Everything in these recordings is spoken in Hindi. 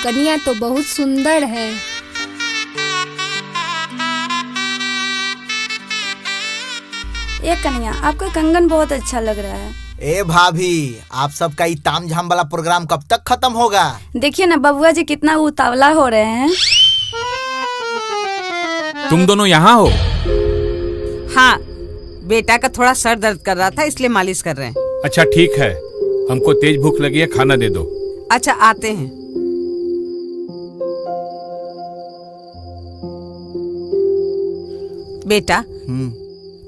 कन्या तो बहुत सुंदर है। ए कन्या, आपका कंगन बहुत अच्छा लग रहा है। ए भाभी, आप सबका ये ताम झाम वाला प्रोग्राम कब तक खत्म होगा? देखिए ना बबुआ जी कितना उतावला हो रहे हैं। तुम दोनों यहाँ हो? हाँ, बेटा का थोड़ा सर दर्द कर रहा था इसलिए मालिश कर रहे हैं। अच्छा ठीक है, हमको तेज भूख लगी है, खाना दे दो। अच्छा आते हैं। बेटा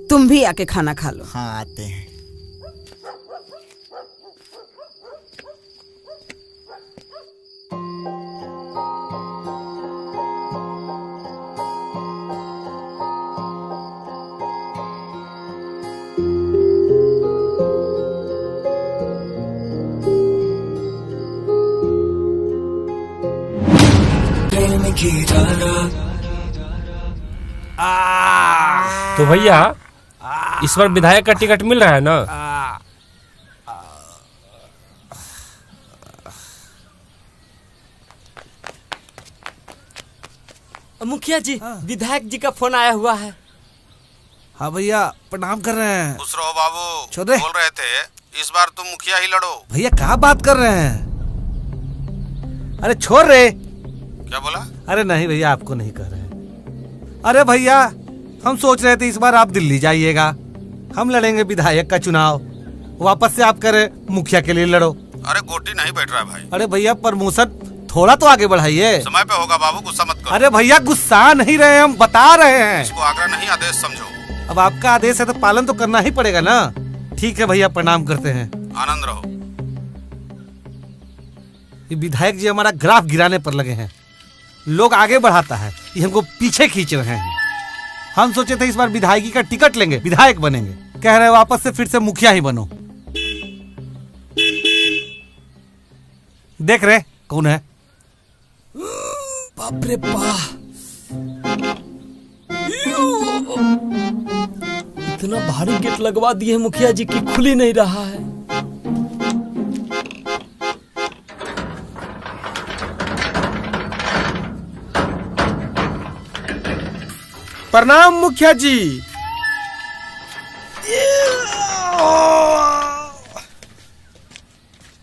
तुम भी आके खाना खा लो। हाँ आते हैं। तो भैया इस बार विधायक का टिकट मिल रहा है ना? मुखिया जी, विधायक जी का फोन आया हुआ है। हाँ भैया प्रणाम कर रहे हैं। खुश रहो बाबू। छोड़े। बोल रहे थे इस बार तुम मुखिया ही लड़ो। भैया क्या बात कर रहे हैं? अरे छोड़ रे। क्या बोला? अरे नहीं भैया, आपको नहीं कह रहे। अरे भैया हम सोच रहे थे इस बार आप दिल्ली जाइएगा, हम लड़ेंगे विधायक का चुनाव, वापस से आप करे मुखिया के लिए लड़ो। अरे गोटी नहीं बैठ रहा है भाई। अरे भैया प्रमोशन थोड़ा तो आगे बढ़ाइए। समय पे होगा बाबू, गुस्सा मत करो। अरे भैया गुस्सा नहीं रहे, हम बता रहे हैं। इसको आग्रह नहीं, आदेश समझो। अब आपका आदेश है तो पालन तो करना ही पड़ेगा ना। ठीक है भैया, प्रणाम करते हैं। आनंद रहो। ये विधायक जी हमारा ग्राफ गिराने पर लगे हैं, लोग आगे बढ़ाता है, ये हमको पीछे खींच रहे हैं। हम सोचे थे इस बार विधायकी का टिकट लेंगे, विधायक बनेंगे, कह रहे वापस से फिर से मुखिया ही बनो। देख रहे कौन है? बाप रे बाप, इतना भारी गेट लगवा दिए मुखिया जी की, खुल ही नहीं रहा है। प्रणाम मुखिया जी।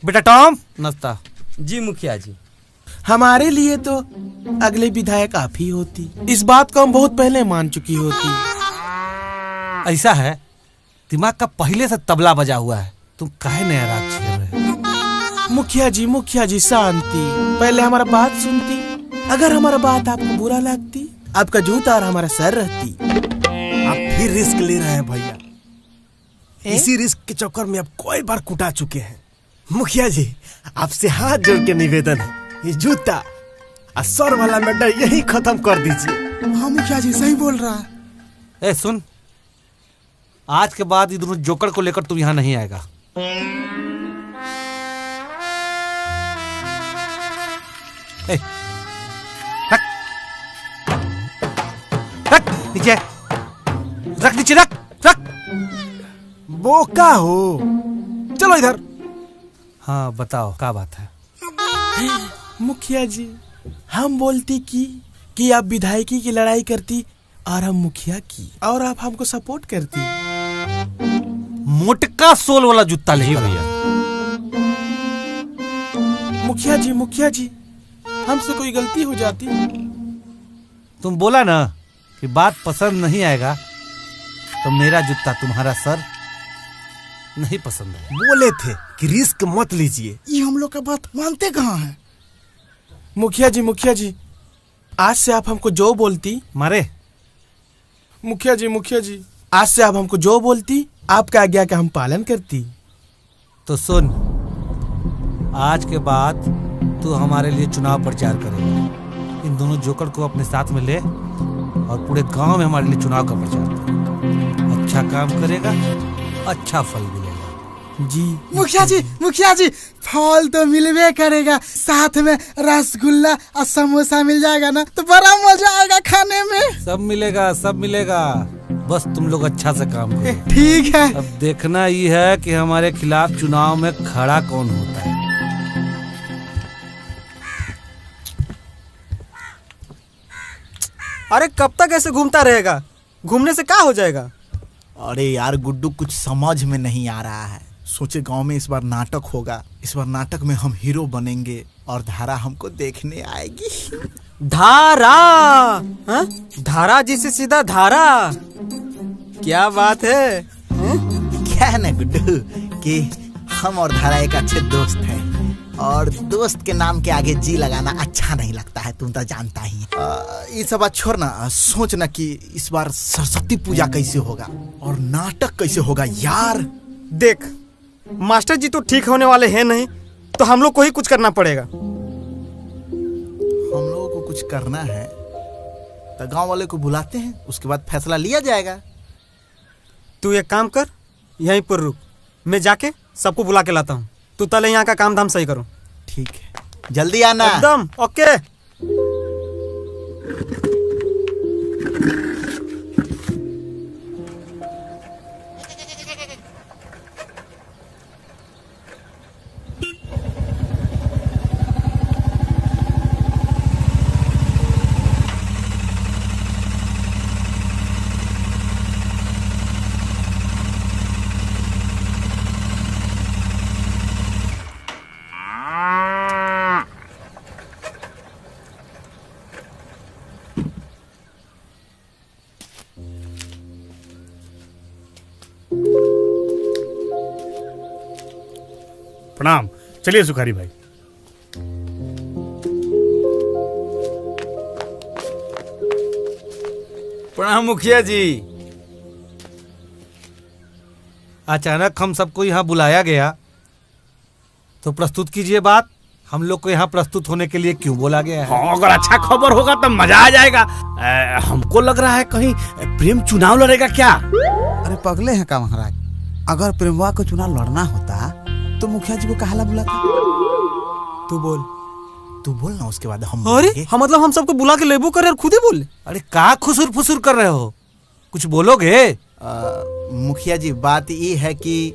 बेटा टॉम नाश्ता। जी मुखिया जी। हमारे लिए तो अगले विधायक आप ही होती, इस बात को हम बहुत पहले मान चुकी होती। ऐसा है, दिमाग का पहले से तबला बजा हुआ है, तुम काहे नया राग छेड़ रहे हो? मुखिया जी शांति। पहले हमारा बात सुनती, अगर हमारा बात आपको बुरा लगती, आपका जूता और हमारा सर रहती। आप फिर रिस्क ले रहे हैं भैया। इसी रिस्क के चक्कर में आप कई बार कुटा चुके हैं। मुखिया जी आपसे हाथ जोड़ के निवेदन है, ये जूता और सर वाला मेडल यही खत्म कर दीजिए। हाँ मुखिया जी सही बोल रहा है। ए सुन, आज के बाद ये दोनों जोकर को लेकर तू यहाँ नहीं आएगा। ए, रख नीचे, रख नीचे, रख रख। बोका हो, चलो इधर। हाँ बताओ क्या बात है? मुखिया जी हम बोलती कि आप विधायकी की लड़ाई करती और हम मुखिया की, और आप हमको सपोर्ट करती। मोटका सोल वाला जूता ले भैया। मुखिया जी हमसे कोई गलती हो जाती। तुम बोला ना कि बात पसंद नहीं आएगा, तो मेरा जूता तुम्हारा सर नहीं पसंद है। बोले थे कि रिस्क मत लीजिए। ये हम लोग का बात मानते कहाँ हैं? मुखिया जी आज से आप हमको जो बोलती मारे। मुखिया जी आज से आप हमको जो बोलती, आपका आज्ञा का हम पालन करती। तो सुन, आज के बाद तू हमारे लिए चुनाव प्रचार करेगा। इन दोनों जोकर को अपने साथ में ले और पूरे गांव में हमारे लिए चुनाव का प्रचार कर। अच्छा काम करेगा, अच्छा फल मिलेगा। जी मुखिया जी फल तो मिलवे करेगा, साथ में रसगुल्ला और समोसा मिल जाएगा ना, तो बड़ा मजा आएगा खाने में। सब मिलेगा, बस तुम लोग अच्छा से काम करो। ठीक है। अब देखना ये है कि हमारे खिलाफ चुनाव में खड़ा कौन होता है। अरे कब तक ऐसे घूमता रहेगा? घूमने से क्या हो जाएगा? अरे यार गुड्डू, कुछ समझ में नहीं आ रहा है। सोचे गांव में इस बार नाटक होगा, इस बार नाटक में हम हीरो बनेंगे और धारा हमको देखने आएगी। धारा? हाँ? धारा जी से सीधा धारा, क्या बात है? क्या है ना गुड्डू कि हम और धारा एक अच्छे दोस्त हैं और दोस्त के नाम के आगे जी लगाना अच्छा नहीं लगता है, तुम तो जानता ही है। ये सब बात छोड़ ना, सोच ना कि इस बार सरस्वती पूजा कैसे होगा और नाटक कैसे होगा यार। देख, मास्टर जी तो ठीक होने वाले हैं नहीं, तो हम लोग को ही कुछ करना पड़ेगा। हम लोगों को कुछ करना है तो गांव वाले को बुलाते हैं, उसके बाद फैसला लिया जाएगा। तू एक काम कर, यहीं पर रुक, मैं जाके सबको बुला के लाता हूँ। तू पहले यहाँ का काम धाम सही करो। ठीक है, जल्दी आना। एकदम ओके। प्रणाम। चलिए सुखारी भाई। प्रणाम मुखिया जी। अचानक हम सबको यहाँ बुलाया गया तो प्रस्तुत कीजिए बात। हम लोग को यहाँ प्रस्तुत होने के लिए क्यों बोला गया है? हाँ, अगर अच्छा खबर होगा तो मजा आ जाएगा। हमको लग रहा है कहीं प्रेम चुनाव लड़ेगा क्या? अरे पगले हैं का महाराज, अगर प्रेमवा को चुनाव लड़ना होता तो मुखिया जी को कहाला बुलाता? तू बोल ना, उसके बाद हम। अरे हम मतलब हम सबको बुला के लेबू करे और खुद ही बोले? अरे का खुसुर फुसुर कर रहे हो, कुछ बोलोगे? मुखिया जी, बात ये है कि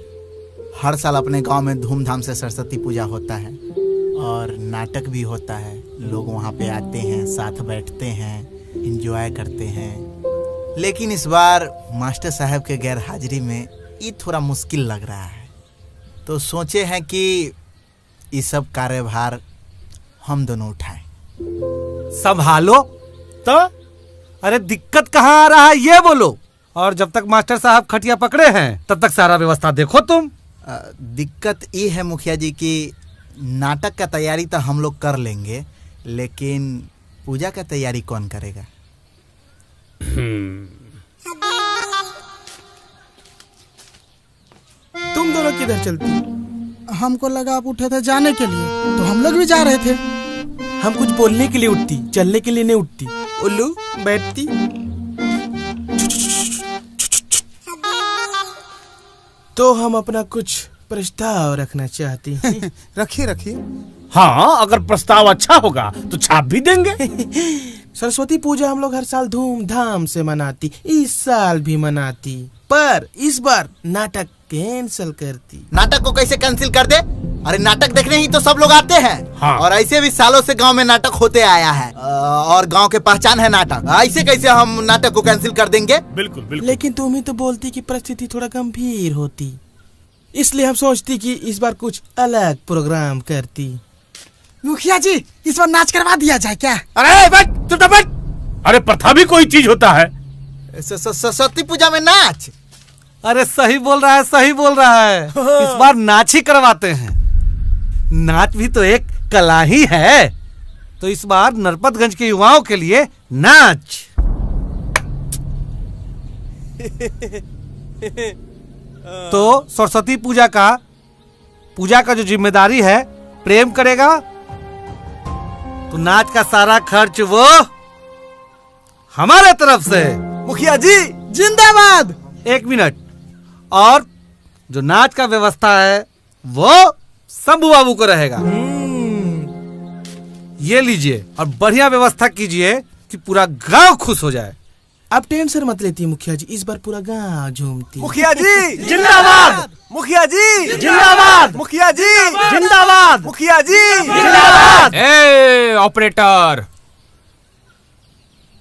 हर साल अपने गांव में धूमधाम से सरस्वती पूजा होता है और नाटक भी होता है। लोग वहाँ पे आते हैं, साथ बैठते हैं, एंजॉय करते हैं। लेकिन इस बार मास्टर साहब के गैर हाजिरी में ये थोड़ा मुश्किल लग रहा है, तो सोचे हैं कि ये सब कार्यभार हम दोनों उठाएं। संभालो तो। अरे दिक्कत कहाँ आ रहा है ये बोलो। और जब तक मास्टर साहब खटिया पकड़े हैं तब तक सारा व्यवस्था देखो तुम। दिक्कत ये है मुखिया जी कि नाटक का तैयारी तो हम लोग कर लेंगे, लेकिन पूजा का तैयारी कौन करेगा? तुम दोनों किधर चलती? हमको लगा आप उठे थे जाने के लिए, तो हम लोग भी जा रहे थे। हम कुछ बोलने के लिए उठती, चलने के लिए नहीं उठती। उल्लू बैठती। तो हम अपना कुछ प्रस्ताव रखना चाहती हैं। रखिए। हाँ, अगर प्रस्ताव अच्छा होगा तो छाप भी देंगे। सरस्वती पूजा हम लोग हर साल धूमधाम से मनाती, इस साल भी मनाती, पर इस बार नाटक कैंसिल करती। नाटक को कैसे कैंसिल कर दे? अरे नाटक देखने ही तो सब लोग आते हैं। हाँ। और ऐसे भी सालों से गांव में नाटक होते आया है और गांव के पहचान है नाटक। ऐसे कैसे हम नाटक को कैंसिल कर देंगे? बिल्कुल। लेकिन तुम ही तो बोलती कि परिस्थिति थोड़ा गंभीर होती, इसलिए हम सोचती कि इस बार कुछ अलग प्रोग्राम करती। मुखिया जी, इस बार नाच करवा दिया जाए क्या? अरे बैठ। अरे प्रथा भी कोई चीज होता है? सरस्वती पूजा में नाच? अरे सही बोल रहा है। इस बार नाच ही करवाते हैं। नाच भी तो एक कला ही है, तो इस बार नरपतगंज के युवाओं के लिए नाच। तो सरस्वती पूजा का जो जिम्मेदारी है प्रेम करेगा, तो नाच का सारा खर्च वो हमारे तरफ से। मुखिया जी जिंदाबाद। एक मिनट, और जो नाच का व्यवस्था है वो शंभू बाबू को रहेगा। ये लीजिए और बढ़िया व्यवस्था कीजिए कि पूरा गांव खुश हो जाए। आप टेंशन मत लेती मुखिया जी, इस बार पूरा गांव झूमती। मुखिया जी जिंदाबाद। मुखिया जी जिंदाबाद। मुखिया जी जिंदाबाद। मुखिया जी जिंदाबाद। ऑपरेटर,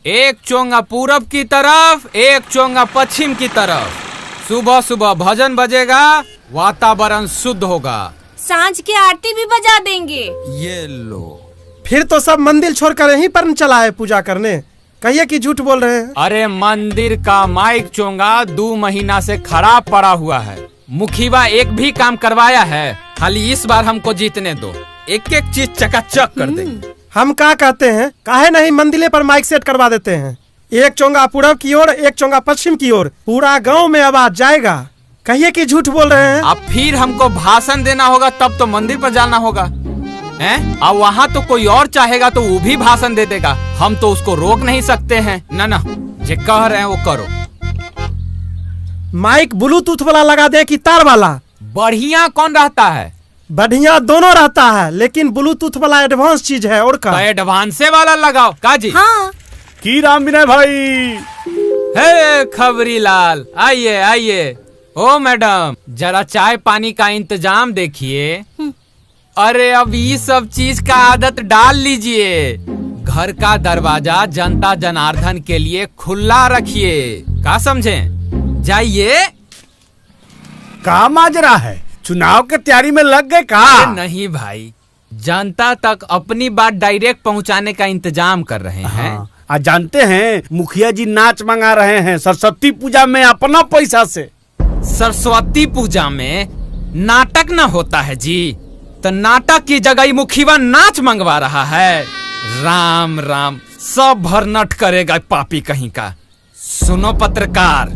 एक चोंगा पूरब की तरफ, एक चोंगा पश्चिम की तरफ। सुबह सुबह भजन बजेगा, वातावरण शुद्ध होगा। सांझ की आरती भी बजा देंगे। ये लो, फिर तो सब मंदिर छोड़कर यहीं पर चला है पूजा करने। कहिए कि झूठ बोल रहे हैं। अरे मंदिर का माइक चोंगा 2 महीना से खराब पड़ा हुआ है। मुखिया एक भी काम करवाया है? खाली इस बार हमको जीतने दो, एक एक चीज चकाचक कर देंगे। हम क्या कहते हैं, काहे नहीं मंदिर पर माइक सेट करवा देते हैं। एक चोंगा पूरब की ओर, एक चोंगा पश्चिम की ओर, पूरा गांव में आवाज जाएगा। कहिए कि झूठ बोल रहे हैं। अब फिर हमको भाषण देना होगा, तब तो मंदिर पर जाना होगा हैं? अब वहाँ तो कोई और चाहेगा तो वो भी भाषण दे देगा, हम तो उसको रोक नहीं सकते हैं। ना जो कह रहे हैं वो करो। माइक ब्लूटूथ वाला लगा दे कि तार वाला? बढ़िया कौन रहता है? बढ़िया दोनों रहता है, लेकिन ब्लूटूथ वाला एडवांस चीज है। और का एडवांसे वाला लगाओ काजी। हाँ। की राम विनय भाई। हे खबरी लाल, आइए आइए। ओ मैडम, जरा चाय पानी का इंतजाम देखिए। अरे अब ये सब चीज का आदत डाल लीजिए। घर का दरवाजा जनता जनार्दन के लिए खुला रखिए, क्या समझे? जाइए। का माजरा है, चुनाव के तैयारी में लग गए का? नहीं भाई, जनता तक अपनी बात डायरेक्ट पहुंचाने का इंतजाम कर रहे हैं। आज जानते हैं मुखिया जी नाच मंगा रहे हैं सरस्वती पूजा में अपना पैसा से। सरस्वती पूजा में नाटक न होता है जी, तो नाटक की जगह मुखिया नाच मंगवा रहा है। राम राम, सब भरनट करेगा पापी कहीं का। सुनो पत्रकार,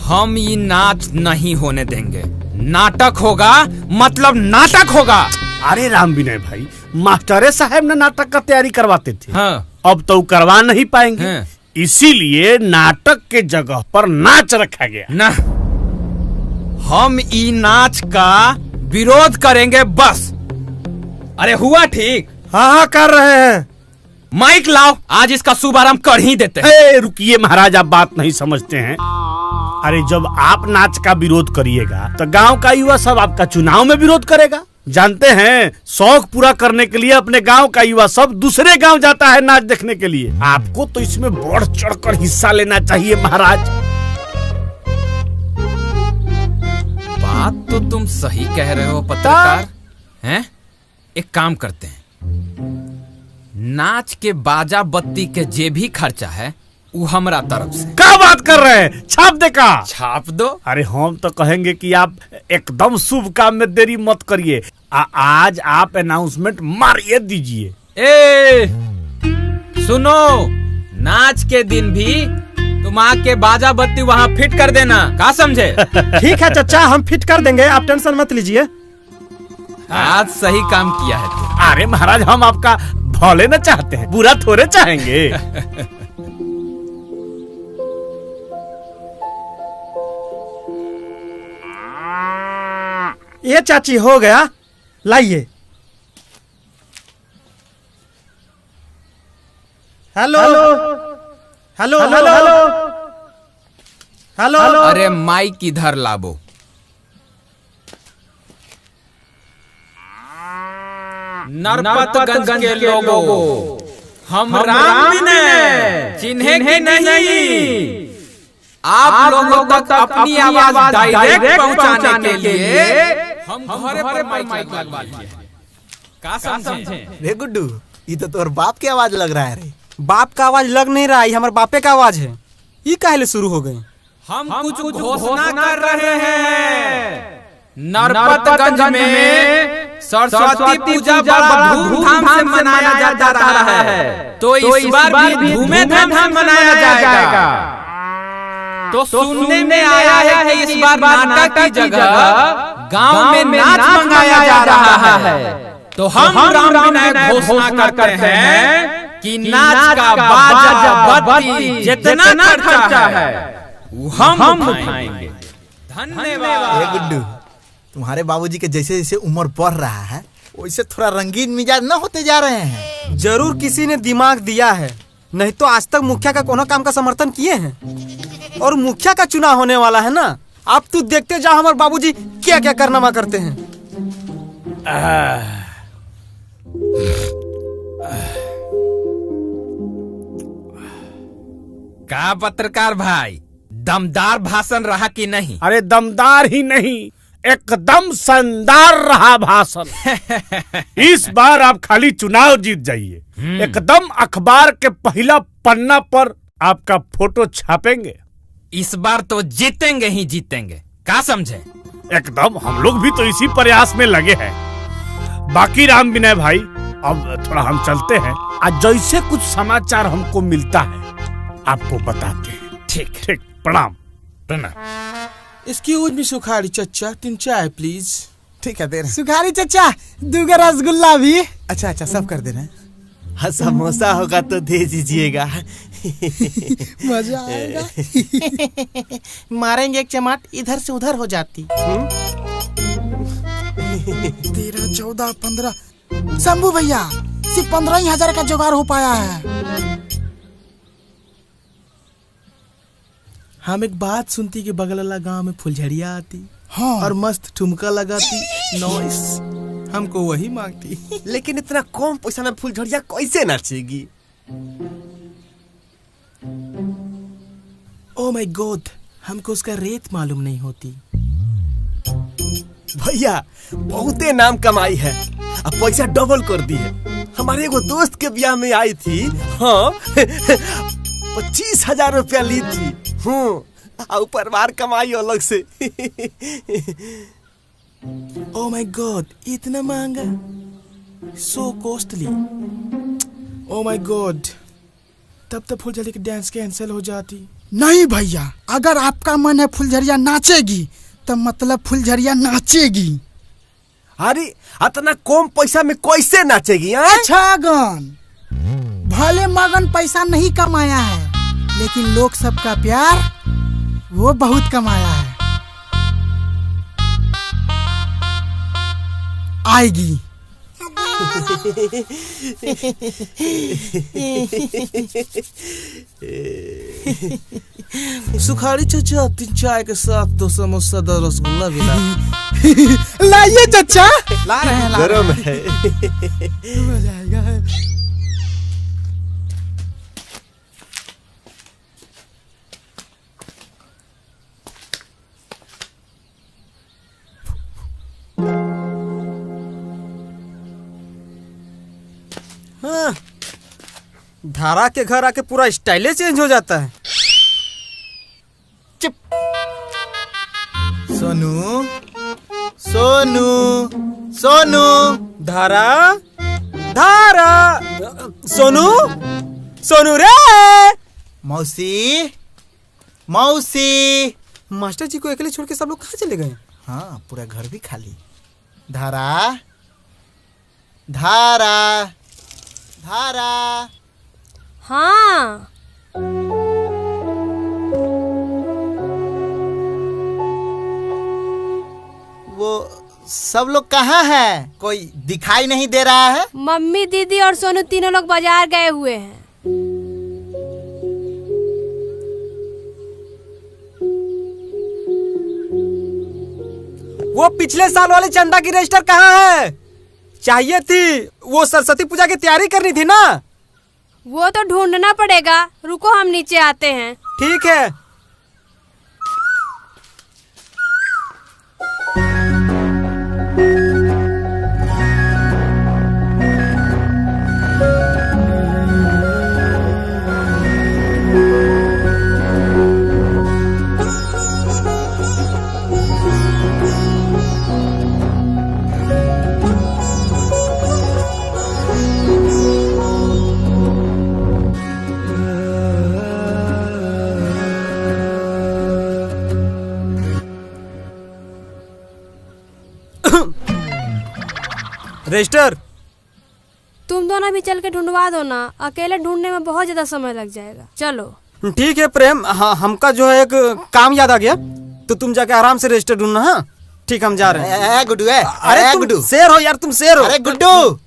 हम ये नाच नहीं होने देंगे। नाटक होगा मतलब नाटक होगा। अरे राम विनय भाई, मास्टरे साहब ने नाटक का तैयारी करवाते थे। हाँ। अब तो करवा नहीं पाएंगे। हाँ। इसीलिए नाटक के जगह पर नाच रखा गया ना। हम ई नाच का विरोध करेंगे बस। अरे हुआ ठीक? हाँ कर रहे हैं। माइक लाओ, आज इसका शुभारंभ कर ही देते हैं। रुकिए महाराज, आप बात नहीं समझते हैं। अरे जब आप नाच का विरोध करिएगा तो गांव का युवा सब आपका चुनाव में विरोध करेगा। जानते हैं, शौक पूरा करने के लिए अपने गांव का युवा सब दूसरे गांव जाता है नाच देखने के लिए। आपको तो इसमें बढ़ चढ़कर हिस्सा लेना चाहिए महाराज। बात तो तुम सही कह रहे हो पत्रकार। हैं? एक काम करते हैं, नाच के बाजा बत्ती के जे भी खर्चा है वो हमारा तरफ से। क्या बात कर रहे हैं? छाप दे का? छाप दो। अरे हम तो कहेंगे कि आप एकदम शुभ काम में देरी मत करिए। आज आप अनाउंसमेंट मारिए दीजिए। ए सुनो, नाच के दिन भी तुम आके बाजा बत्ती वहाँ फिट कर देना, क्या समझे? ठीक है चाचा, हम फिट कर देंगे, आप टेंशन मत लीजिए। आज सही काम किया है तुम। अरे महाराज, हम आपका भले न चाहते हैं, बुरा थोड़े चाहेंगे। ये चाची हो गया, लाइए। Hello hello hello hello. अरे माइक इधर लाबो। नरपतगंज के लोगों, हम राम विनय चिन्हे के नहीं। आप लोगों तक अपनी आवाज डायरेक्ट पहुंचाने के लिए हम घरे पर माइक लगवा लिए। क्या समझे? रे गुड्डू, ये तो तोर बाप की आवाज लग रहा है रे। बाप का आवाज लग नहीं रहा है, हमारे बापे का आवाज है। ये काहे शुरू हो गई? हम कुछ घोषणा कर रहे हैं। नरपतगंज में सरस्वती पूजा बड़ा धूमधाम से मनाया जा रहा है, तो इस बार भी धूमधाम से मनाया जाएगा। तो सुनने में आया है कि इस बार नाटक की जगह गांव में नाच मंगाया जा रहा है। तो हम राम विनय घोषणा करते हैं कि नाच का बाजा बत्ती जितना खर्चा है हम उठाएंगे। धन्यवाद। गुड्डू, तुम्हारे बाबूजी के जैसे जैसे उम्र बढ़ रहा है वैसे थोड़ा रंगीन मिजाज न होते जा रहे हैं। जरूर किसी ने दिमाग दिया है, नहीं तो आज तक मुखिया का कोनो काम का समर्थन किए हैं। और मुखिया का चुनाव होने वाला है ना, आप तू देखते जा हमारे बाबूजी क्या क्या कारनामा करते हैं। का पत्रकार भाई, दमदार भाषण रहा कि नहीं? अरे दमदार ही नहीं, एकदम शानदार रहा भाषण। इस बार आप खाली चुनाव जीत जाइए, एकदम अखबार के पहला पन्ना पर आपका फोटो छापेंगे। इस बार तो जीतेंगे ही जीतेंगे, क्या समझे? एकदम, हम लोग भी तो इसी प्रयास में लगे हैं। बाकी राम विनय भाई, अब थोड़ा हम चलते हैं। आज जैसे कुछ समाचार हमको मिलता है आपको बताते हैं। ठीक ठीक, प्रणाम। एक्सक्यूज मी सुखाड़ी चचा, 3 चाय प्लीज। ठीक है, दे रहे। सुखारी चचा 2 रसगुल्ला भी। अच्छा अच्छा, सब कर दे रहे हैं। हाँ, समोसा होगा तो दे दीजिएगा। मजा आएगा। मारेंगे एक चमाट, इधर से उधर हो जाती। 13, 14, 15। शंभू भैया सिर्फ 15,000 का जुगाड़ हो पाया है। हम एक बात सुनती कि बगल वाला गांव में फुलझड़िया आती, हाँ, और मस्त ठुमका लगाती, नॉइस। हमको वही मांगती। लेकिन इतना कम पैसा में फुलझड़िया कैसे नाचेगी? ओ माय गॉड, हमको उसका रेट मालूम नहीं होती। भैया बहुते नाम कमाई है, अब पैसा डबल कर दी है। हमारे एगो दोस्त के ब्याह में आई थी, हाँ 25,000 रुपया ली थी। और परिवार कमाई अलग से। ओ माय गॉड, इतना महंगा, सो कॉस्टली। ओ माय गॉड, तब तो फुलझड़ी की डांस कैंसिल हो जाती। नहीं भैया, अगर आपका मन है फुलझड़िया नाचेगी तो मतलब फुलझड़िया नाचेगी। अरे इतना कम पैसा में कैसे नाचेगी? छगन, भले मगन पैसा नहीं कमाया है, लेकिन लोग सबका प्यार वो बहुत कमाया है। आएगी। सुखाड़ी चचा 3 चाय के साथ 2 समोसा 2 रसगुल्ला भी ला। लाइए चचा। ला रहे हैं, गरम है। मजा आएगा। हाँ, धारा के घर आके पूरा स्टाइल चेंज हो जाता है। चुप। सोनू, सोनू, सोनू। धारा, धारा, सोनू, सोनू रे। मौसी, मौसी। मास्टर जी को अकेले छोड़ के सब लोग कहाँ चले गए? हाँ, पूरा घर भी खाली। धारा, धारा, धारा। हाँ, वो सब लोग कहाँ हैं? कोई दिखाई नहीं दे रहा है। मम्मी, दीदी और सोनू तीनों लोग बाजार गए हुए हैं। वो पिछले साल वाले चंदा की रजिस्टर कहाँ है? चाहिए थी, वो सरस्वती पूजा की तैयारी करनी थी ना। वो तो ढूंढना पड़ेगा, रुको हम नीचे आते हैं। ठीक है। रजिस्टर, तुम दोनों भी चल के ढूंढवा दो ना, अकेले ढूंढने में बहुत ज्यादा समय लग जाएगा। चलो। ठीक है प्रेम, हाँ हमका जो है एक काम याद आ गया, तो तुम जाके आराम से रजिस्टर ढूंढना। हाँ ठीक, हम जा रहे हैं। गुड्डू, अरे तुम गुड्डू शेर हो यार, तुम शेर हो। अरे गुड्डू।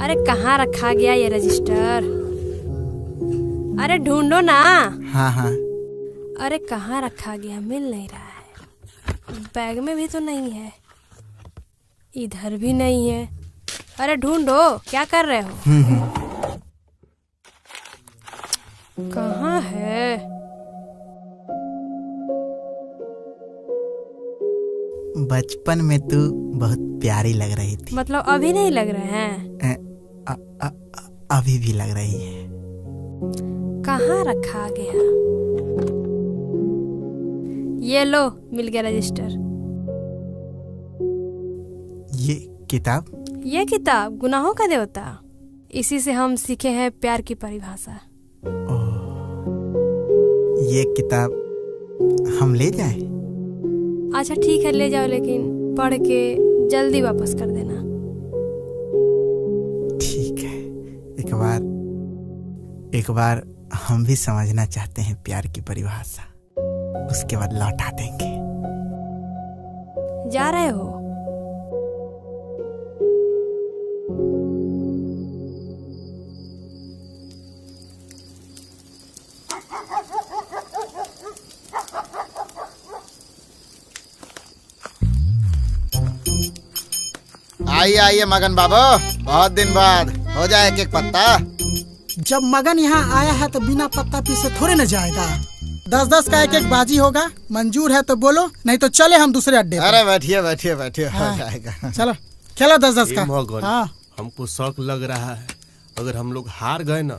अरे कहाँ रखा गया ये रजिस्टर? अरे ढूंढो ना। हाँ हाँ। अरे कहाँ रखा गया, मिल नहीं रहा है। बैग में भी तो नहीं है, इधर भी नहीं है। अरे ढूंढो, क्या कर रहे हो? कहाँ है? बचपन में तू बहुत प्यारी लग रही थी। मतलब अभी नहीं लग रहे हैं? अभी भी लग रही है। कहाँ रखा गया? ये लो, मिल गया रजिस्टर। ये किताब? ये किताब गुनाहों का देवता, इसी से हम सीखे हैं प्यार की परिभाषा। ये किताब हम ले जाएं? अच्छा ठीक है, ले जाओ, लेकिन पढ़ के जल्दी वापस कर देना। ठीक है, एक बार हम भी समझना चाहते हैं प्यार की परिभाषा, उसके बाद लौटा देंगे। जा रहे हो? आइए आइए मगन बाबू, बहुत दिन बाद, हो जाए एक एक पत्ता। जब मगन यहाँ आया है तो बिना पत्ता पीसे थोड़े न जाएगा। 10-10 का एक एक बाजी होगा। मंजूर है तो बोलो, नहीं तो चले हम दूसरे अड्डे। अरे बैठिए बैठिए बैठिए, हाँ। हो जाएगा। चलो खेलो 10-10 का। हाँ। हमको शौक लग रहा है, अगर हम लोग हार गए ना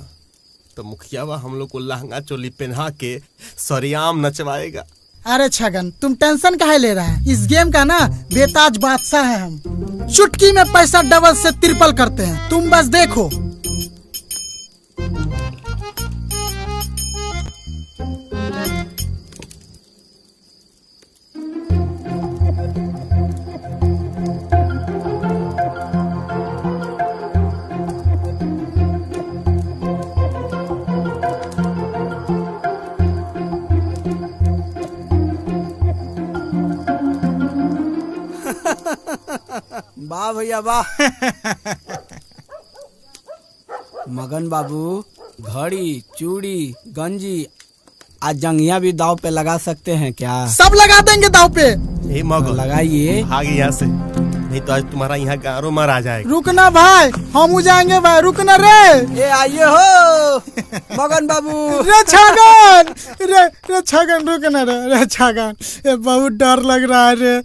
तो मुखियावा हम लोग को लहंगा चोली पहना के सरियाम नचवाएगा। अरे छगन, तुम टेंशन काहे ले रहा है? इस गेम का ना बेताज बादशाह है हम। चुटकी में पैसा डबल से ट्रिपल करते हैं, तुम बस देखो। वाह भैया वाह। मगन बाबू, घड़ी, चूड़ी, गंजी, आज जंगिया भी दाव पे लगा सकते हैं क्या? सब लगा देंगे दाव पे। ए मगन, लगाइए। भाग यहाँ से, नहीं तो आज तुम्हारा यहाँ गारो मार आ जाएगा। रुकना भाई, हम जाएंगे भाई, रुकना रे। ये आइए हो मगन बाबू। रे छगन, रे छगन रुकना रे छगन, ये बहुत डर लग रहा है रे।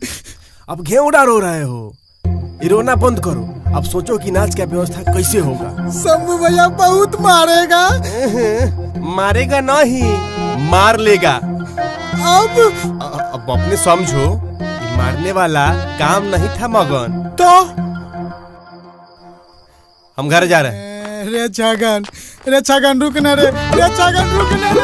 अब क्यों रो रहे हो? रोना बंद करो, अब सोचो कि नाच का व्यवस्था कैसे होगा। शंभू भैया बहुत मारेगा। मारेगा नहीं, मार लेगा। अब अपने समझो, कि मारने वाला काम नहीं था मगन। तो हम घर जा रहे हैं। रे छगन रुकना रे, रे छगन रुकना रे।